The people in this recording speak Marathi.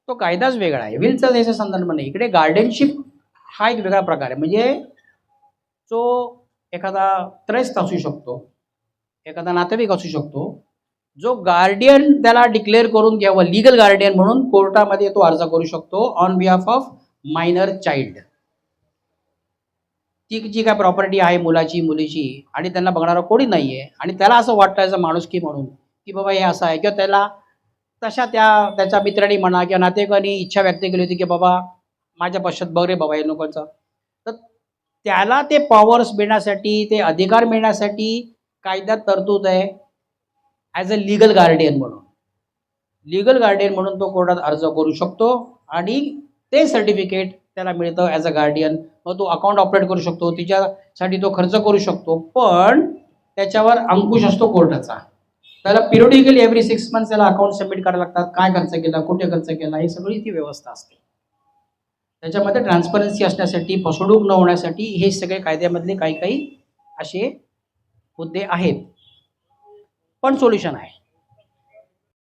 तो कायदाच वेगळा आहे, विलचा त्याच्या संदर्भ नाही. इकडे गार्डियनशिप हा एक वेगळा प्रकार आहे. म्हणजे जो एखादा त्रयस्थ असू शकतो, एखादा नातेवाईक असू शकतो, जो गार्डियन त्याला डिक्लेअर करून घ्यावं, लीगल गार्डियन म्हणून कोर्टामध्ये तो अर्ज करू शकतो on behalf of minor child. ती जी काय प्रॉपर्टी आहे मुलाची मुलीची आणि त्यांना बघणारा कोणी नाही आहे आणि त्याला असं वाटतं ॲज अ माणुसकी म्हणून की बाबा हे असं आहे, किंवा त्याला तशा त्याच्या मित्रांनी म्हणा किंवा नातेवाईकांनी इच्छा व्यक्त केली होती की बाबा माझ्या पश्चात बघ रे बाबा हे लोकांचं, तर त्याला ते पॉवर्स मिळण्यासाठी, ते अधिकार मिळण्यासाठी कायद्यात तरतूद आहे ॲज अ लीगल गार्डियन म्हणून. लीगल गार्डियन म्हणून तो कोर्टात अर्ज करू शकतो आणि ते सर्टिफिकेट त्याला मिळतं ॲज अ गार्डियन. मग तो अकाउंट ऑपरेट करू शकतो, तिच्यासाठी तो खर्च करू शकतो, पण त्याच्यावर अंकुश असतो कोर्टाचा. त्याला पिरियडिकली एव्हरी 6 मंथ्स त्याला अकाउंट सबमिट करायला लागतात, काय खर्च केला, कुठे खर्च केला, ही सगळी ती व्यवस्था असते. त्याच्यामध्ये ट्रान्सपरन्सी असण्यासाठी, फसवणूक न होण्यासाठी हे सगळे कायद्यामधले काही काही असे मुद्दे आहेत. पण सोल्युशन आहे.